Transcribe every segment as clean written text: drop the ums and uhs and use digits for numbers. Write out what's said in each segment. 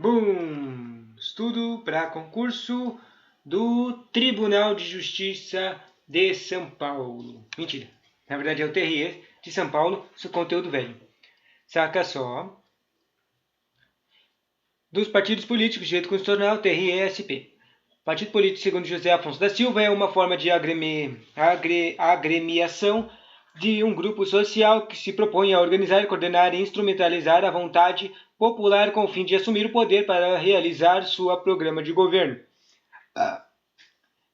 Bom, estudo para concurso do Tribunal de Justiça de São Paulo. Mentira, na verdade é o TRE de São Paulo, seu conteúdo velho. Saca só. Dos partidos políticos de direito constitucional, TRE-SP. Partido político, segundo José Afonso da Silva, é uma forma de agremiação de um grupo social que se propõe a organizar, coordenar e instrumentalizar a vontade popular com o fim de assumir o poder para realizar sua programa de governo.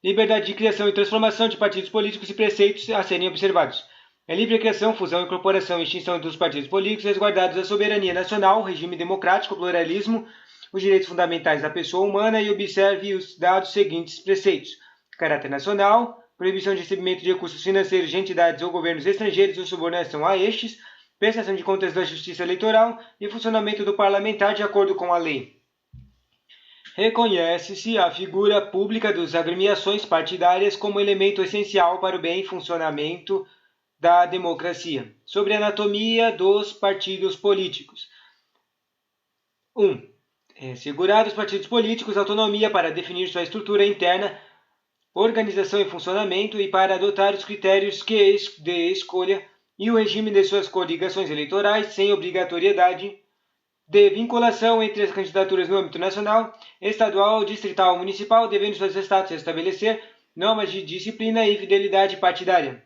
Liberdade de criação e transformação de partidos políticos e preceitos a serem observados. É livre criação, fusão, incorporação e extinção dos partidos políticos, resguardados a soberania nacional, regime democrático, pluralismo, os direitos fundamentais da pessoa humana e observe os dados seguintes preceitos. Caráter nacional, proibição de recebimento de recursos financeiros de entidades ou governos estrangeiros ou subornação a estes, prestação de contas da justiça eleitoral e funcionamento do parlamentar de acordo com a lei. Reconhece-se a figura pública das agremiações partidárias como elemento essencial para o bem funcionamento da democracia. Sobre a anatomia dos partidos políticos. 1. Assegurar aos partidos políticos autonomia para definir sua estrutura interna, organização e funcionamento e para adotar os critérios de escolha e o regime de suas coligações eleitorais sem obrigatoriedade de vinculação entre as candidaturas no âmbito nacional, estadual, distrital ou municipal, devendo seus estados estabelecer normas de disciplina e fidelidade partidária.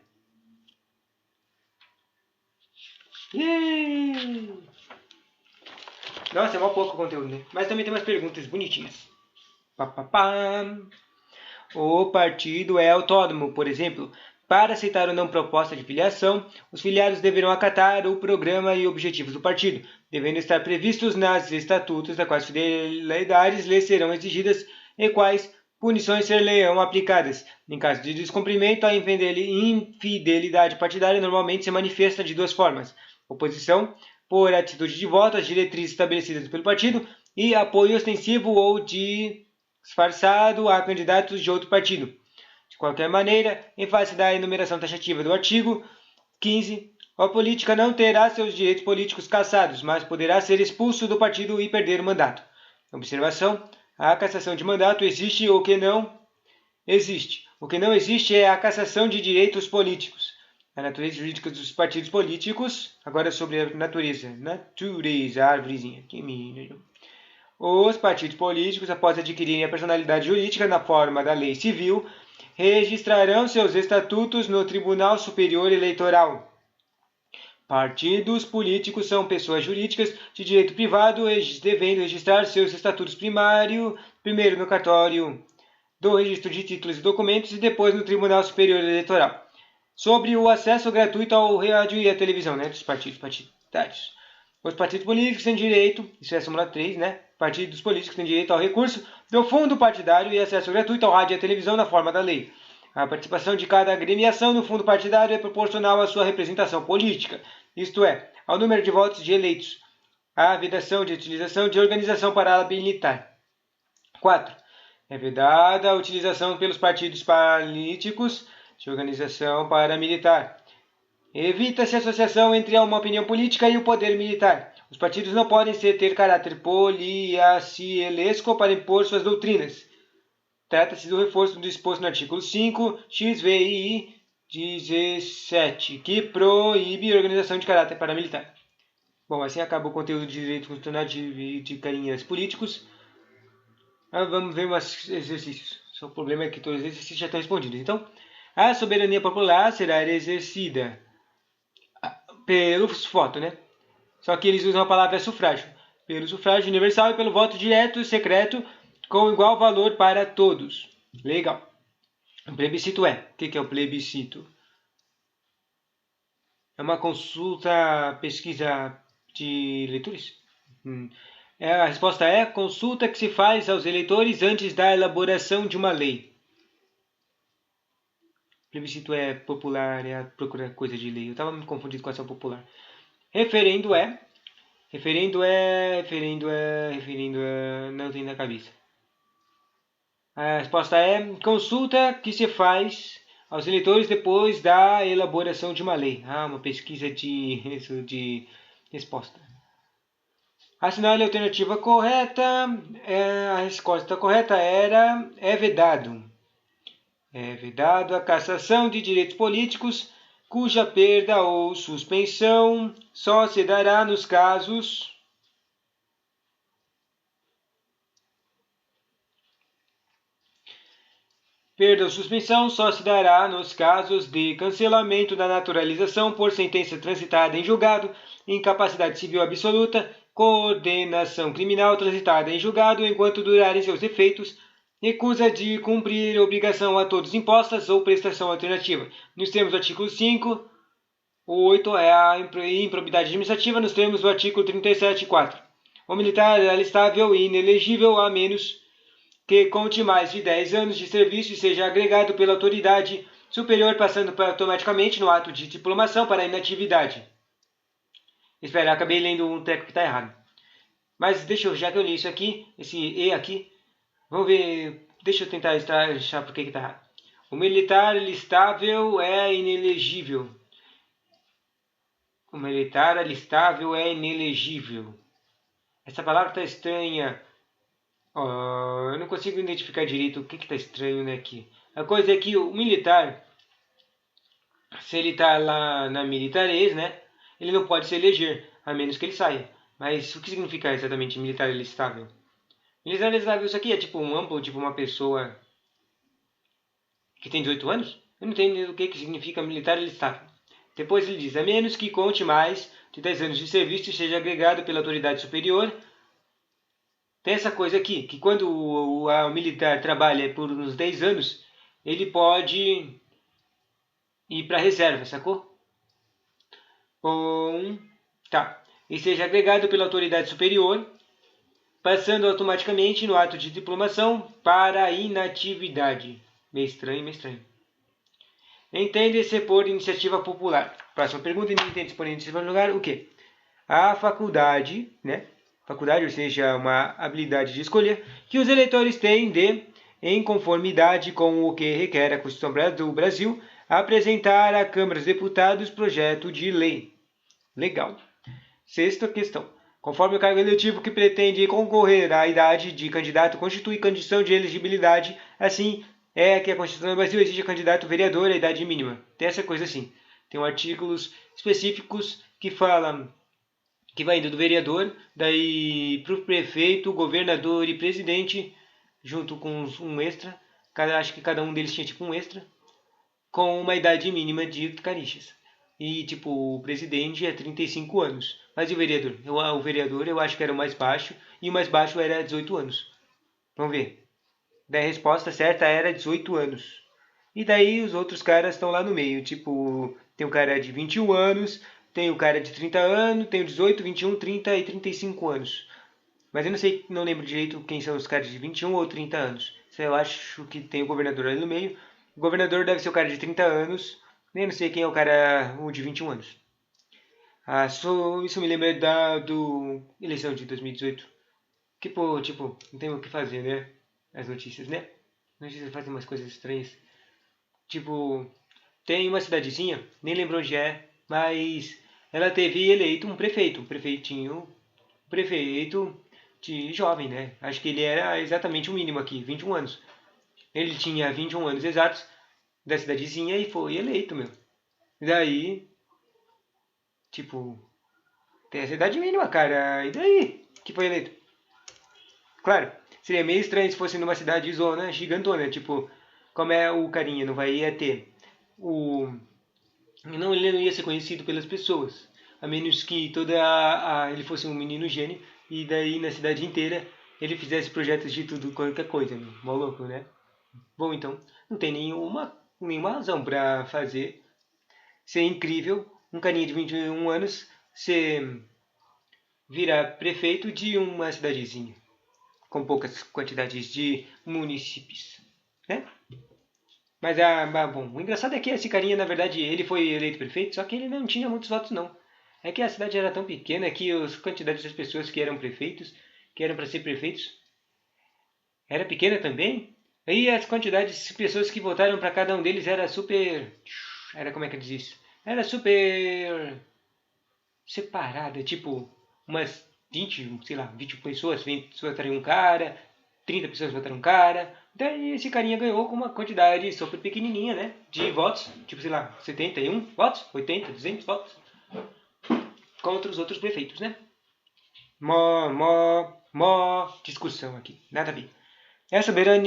Nossa, é mal pouco conteúdo, né? Mas também tem umas perguntas bonitinhas. O partido é autônomo, por exemplo. Para aceitar ou não proposta de filiação, os filiados deverão acatar o programa e objetivos do partido, devendo estar previstos nas estatutos da quais fidelidades lhes serão exigidas e quais punições ser-lhe-ão aplicadas. Em caso de descumprimento, a infidelidade partidária normalmente se manifesta de duas formas: oposição por atitude de voto às diretrizes estabelecidas pelo partido e apoio ostensivo ou disfarçado a candidatos de outro partido. De qualquer maneira, em face da enumeração taxativa do artigo 15, a política não terá seus direitos políticos cassados, mas poderá ser expulso do partido e perder o mandato. Observação: a cassação de mandato existe o que não existe. O que não existe é a cassação de direitos políticos. A natureza jurídica dos partidos políticos, agora sobre a natureza, árvorezinha, Os partidos políticos, após adquirirem a personalidade jurídica na forma da lei civil, registrarão seus estatutos no Tribunal Superior Eleitoral. Partidos políticos são pessoas jurídicas de direito privado, devendo registrar seus estatutos primeiro no cartório do registro de títulos e documentos e depois no Tribunal Superior Eleitoral. Sobre o acesso gratuito ao rádio e à televisão, dos partidos partidários. Os partidos políticos têm direito, isso é a súmula 3, Partidos políticos têm direito ao recurso do fundo partidário e acesso gratuito ao rádio e à televisão na forma da lei. A participação de cada agremiação no fundo partidário é proporcional à sua representação política, isto é, ao número de votos de eleitos. A vedação de utilização de organização paramilitar. 4. É vedada a utilização pelos partidos políticos de organização paramilitar. Evita-se associação entre uma opinião política e o poder militar. Os partidos não podem ter caráter poliacielesco para impor suas doutrinas. Trata-se do reforço do disposto no artigo 5, XVI 17, que proíbe a organização de caráter paramilitar. Bom, assim acaba o conteúdo de direito constitucional de carinhas políticos. Vamos ver uns exercícios. Só o problema é que todos os exercícios já estão respondidos. Então, a soberania popular será exercida pelo voto, Só que eles usam a palavra sufrágio. Pelo sufrágio universal e pelo voto direto e secreto com igual valor para todos. Legal. O plebiscito é. O que é o plebiscito? É uma consulta, pesquisa de eleitores? A resposta é consulta que se faz aos eleitores antes da elaboração de uma lei. Plebiscito é popular, é a procura coisa de lei. Eu estava me confundindo com ação popular. Referendo é. Não tem na cabeça. A resposta é consulta que se faz aos eleitores depois da elaboração de uma lei. Uma pesquisa de resposta. Assinale a alternativa correta. A resposta correta é vedado. É vedado a cassação de direitos políticos, cuja perda ou suspensão só se dará nos casos. Perda ou suspensão só se dará nos casos de cancelamento da naturalização por sentença transitada em julgado, incapacidade civil absoluta, condenação criminal transitada em julgado enquanto durarem seus efeitos, recusa de cumprir obrigação a todos impostas ou prestação alternativa. Nos termos do artigo 5, o 8 é a improbidade administrativa, nos termos do artigo 37.4. O militar é alistável e inelegível a menos que conte mais de 10 anos de serviço e seja agregado pela autoridade superior, passando automaticamente no ato de diplomação para a inatividade. Espera, acabei lendo um treco que está errado. Mas já que eu li isso aqui, esse E aqui, vamos ver, deixa eu tentar achar por que está errado. O militar alistável é inelegível. O militar alistável é inelegível. Essa palavra está estranha. Eu não consigo identificar direito o que está estranho, né, aqui. A coisa é que o militar, se ele está lá na militarez, né, ele não pode se eleger, a menos que ele saia. Mas o que significa exatamente militar alistável? Militar alistável, isso aqui é tipo um amplo, tipo uma pessoa que tem 18 anos? Eu não entendo o que significa militar alistável. Depois ele diz, a menos que conte mais de 10 anos de serviço e seja agregado pela autoridade superior. Tem essa coisa aqui, que quando o militar trabalha por uns 10 anos, ele pode ir para a reserva, sacou? Tá. E seja agregado pela autoridade superior, passando automaticamente no ato de diplomação para a inatividade. Meio estranho, meio estranho. Entende-se por iniciativa popular. Próxima pergunta, entende-se por iniciativa popular o quê? A faculdade, né? Faculdade, ou seja, uma habilidade de escolher, que os eleitores têm de, em conformidade com o que requer a Constituição do Brasil, apresentar à Câmara dos Deputados projeto de lei. Legal. Sexta questão. Conforme o cargo eletivo que pretende concorrer à idade de candidato constitui condição de elegibilidade, assim é que a Constituição do Brasil exige candidato vereador à idade mínima. Tem essa coisa assim. Tem artigos específicos que falam que vai indo do vereador, daí para o prefeito, governador e presidente, junto com um extra. Acho que cada um deles tinha tipo um extra, com uma idade mínima de canixas. E tipo, o presidente é 35 anos. Mas e o vereador? O vereador eu acho que era o mais baixo, e o mais baixo era 18 anos. Vamos ver. Daí a resposta certa era 18 anos. E daí os outros caras estão lá no meio. Tipo, tem o cara de 21 anos, tem o cara de 30 anos, tem o 18, 21, 30 e 35 anos. Mas eu não sei, não lembro direito quem são os caras de 21 ou 30 anos. Eu acho que tem o governador ali no meio. O governador deve ser o cara de 30 anos. Nem não sei quem é o cara o de 21 anos. Isso me lembra do eleição de 2018. Que, pô, tipo, não tem o que fazer, né? As notícias, né? As notícias fazem umas coisas estranhas. Tipo, tem uma cidadezinha, nem lembro onde é, mas ela teve eleito um prefeito, prefeito de jovem, né? Acho que ele era exatamente o mínimo aqui, 21 anos. Ele tinha 21 anos exatos da cidadezinha e foi eleito, meu. E daí, tipo, tem essa idade mínima, cara. E daí que foi eleito? Claro, seria meio estranho se fosse numa cidade zona gigantona, tipo, como é o carinha, não vai ia ter o não, ele não ia ser conhecido pelas pessoas, a menos que ele fosse um menino gênio e daí na cidade inteira ele fizesse projetos de tudo, qualquer coisa, meu. Maluco, né? Bom, então, não tem nenhuma razão para fazer ser incrível um carinha de 21 anos ser virar prefeito de uma cidadezinha com poucas quantidades de municípios, né? Mas, bom, o engraçado é que esse carinha, na verdade, ele foi eleito prefeito, só que ele não tinha muitos votos, não. É que a cidade era tão pequena que as quantidades das pessoas que eram prefeitos, que eram para ser prefeitos, era pequena também. E as quantidades de pessoas que votaram para cada um deles era super... Era, como é que diz isso? Era super separada, tipo, umas 20, sei lá, 20 pessoas, 20 pessoas votaram em um cara, 30 pessoas votaram em um cara. Daí esse carinha ganhou com uma quantidade super pequenininha, né, de votos, tipo, sei lá, 71 votos, 80, 200 votos, contra os outros prefeitos, né? Discussão aqui, nada a ver.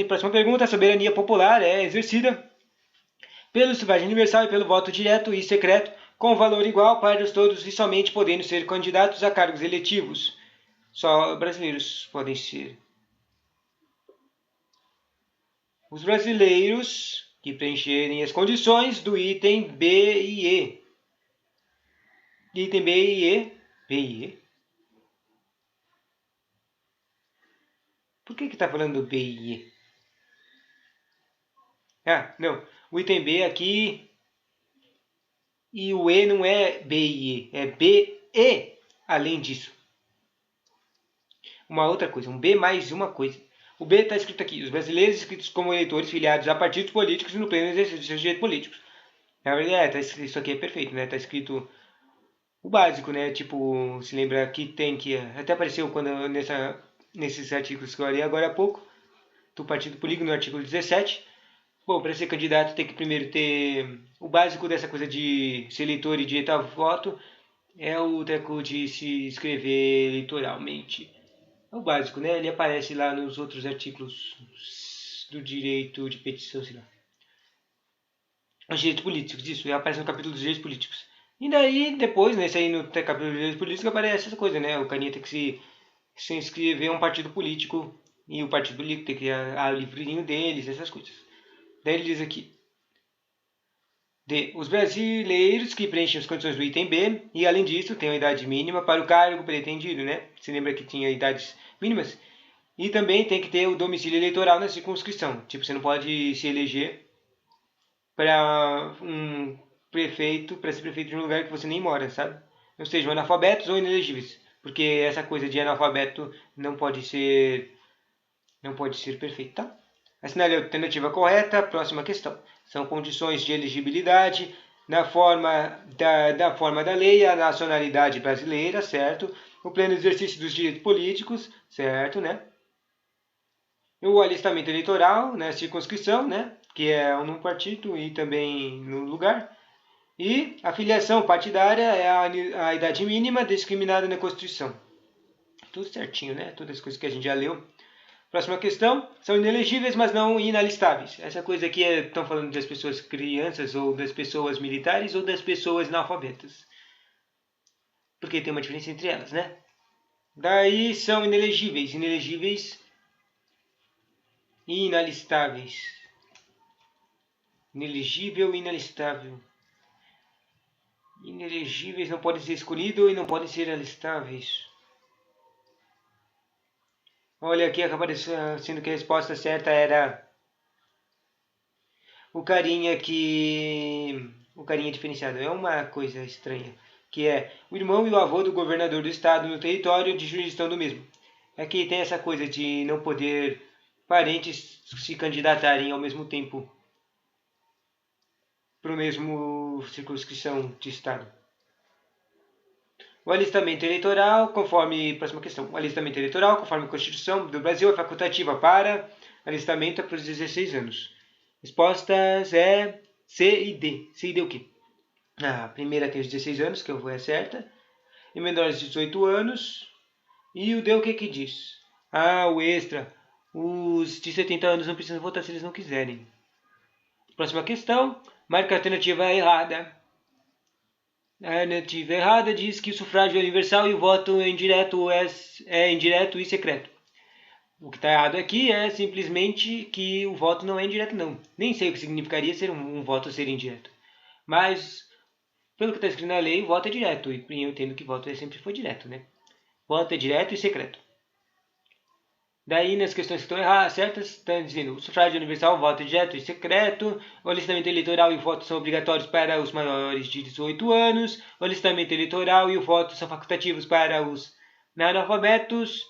Próxima pergunta, a soberania popular é exercida pelo sufrágio universal e pelo voto direto e secreto, com valor igual para todos e somente podendo ser candidatos a cargos eletivos. Só brasileiros podem ser. Os brasileiros que preencherem as condições do item B e E. Item B e E. B e E. Por que está falando B e E? Ah, não. O item B aqui e o E não é B e E, é B e além disso. Uma outra coisa, um B mais uma coisa. O B está escrito aqui, os brasileiros inscritos como eleitores filiados a partidos políticos e no pleno exercício de seus direitos políticos. Na verdade, isso aqui é perfeito, né? Está escrito o básico, né? Tipo, se lembra que tem que... Até apareceu quando nesses artigos que eu li agora há pouco, do partido político, no artigo 17. Bom, para ser candidato tem que primeiro ter o básico dessa coisa de ser eleitor e direito a voto, é o treco de se inscrever eleitoralmente. É o básico, né? Ele aparece lá nos outros artigos do direito de petição, sei lá. Os direitos políticos, isso, ele aparece no capítulo dos direitos políticos. E daí, depois, nesse aí no capítulo dos direitos políticos, aparece essa coisa, né? O carinha tem que se inscrever a um partido político e o partido político tem que ir o livrinho deles, essas coisas. Daí ele diz aqui, os brasileiros que preenchem as condições do item B e, além disso, têm a idade mínima para o cargo pretendido, né? Você lembra que tinha idades mínimas? E também tem que ter o domicílio eleitoral na circunscrição. Tipo, você não pode se eleger para um prefeito, para ser prefeito de um lugar que você nem mora, sabe? Ou seja, analfabetos ou inelegíveis. Porque essa coisa de analfabeto não pode ser perfeito, tá? Assinale a alternativa correta. Próxima questão. São condições de elegibilidade na forma da lei, a nacionalidade brasileira, certo? O pleno exercício dos direitos políticos, certo, né? O alistamento eleitoral, né? Circunscrição, né? Que é num partido e também no lugar. E a filiação partidária é a idade mínima discriminada na Constituição. Tudo certinho, né? Todas as coisas que a gente já leu. Próxima questão. São inelegíveis, mas não inalistáveis. Essa coisa aqui estão falando das pessoas crianças, ou das pessoas militares, ou das pessoas analfabetas. Porque tem uma diferença entre elas, né? Daí são inelegíveis. Inelegíveis e inalistáveis. Inelegível e inalistável. Inelegíveis não podem ser escolhidos e não podem ser alistáveis. Olha, aqui acaba sendo que a resposta certa era o carinha diferenciado. É uma coisa estranha. Que é o irmão e o avô do governador do estado no território de jurisdição do mesmo. Aqui tem essa coisa de não poder parentes se candidatarem ao mesmo tempo para o mesmo circunscrição de estado. O alistamento eleitoral, próxima questão, o alistamento eleitoral, conforme a Constituição do Brasil, é facultativa para alistamento para os 16 anos. Respostas é C e D. C e D o quê? A primeira tem os 16 anos, que é certa, e menores de 18 anos. E o D o que diz? O extra. Os de 70 anos não precisam votar se eles não quiserem. Próxima questão, marca a alternativa errada. A alternativa errada diz que o sufrágio é universal e o voto indireto é indireto e secreto. O que está errado aqui é simplesmente que o voto não é indireto, não. Nem sei o que significaria ser um voto ser indireto. Mas, pelo que está escrito na lei, o voto é direto. E eu entendo que voto sempre foi direto, né? Voto é direto e secreto. Daí, nas questões que estão certas, está dizendo o sufrágio universal, o voto é direto e secreto, o alistamento eleitoral e o voto são obrigatórios para os maiores de 18 anos, o alistamento eleitoral e o voto são facultativos para os analfabetos,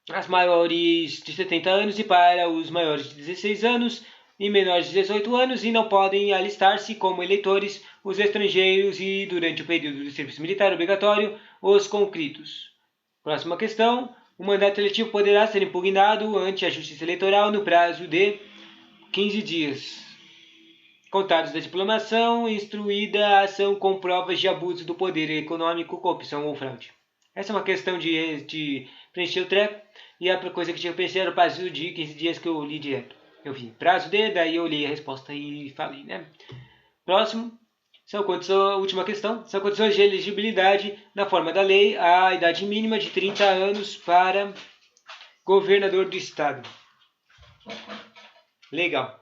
as maiores de 70 anos e para os maiores de 16 anos e menores de 18 anos, e não podem alistar-se como eleitores os estrangeiros e, durante o período do serviço militar obrigatório, os conscritos. Próxima questão. O mandato eletivo poderá ser impugnado ante a Justiça Eleitoral no prazo de 15 dias. Contados da diplomação, instruída a ação com provas de abuso do poder econômico, corrupção ou fraude. Essa é uma questão de preencher o treco. E a coisa que tinha que preencher era o prazo de 15 dias que eu li direto. Eu vi prazo de, daí eu li a resposta e falei, né? Próximo. Última questão. São condições de elegibilidade na forma da lei a idade mínima de 30 anos para governador do estado. Legal.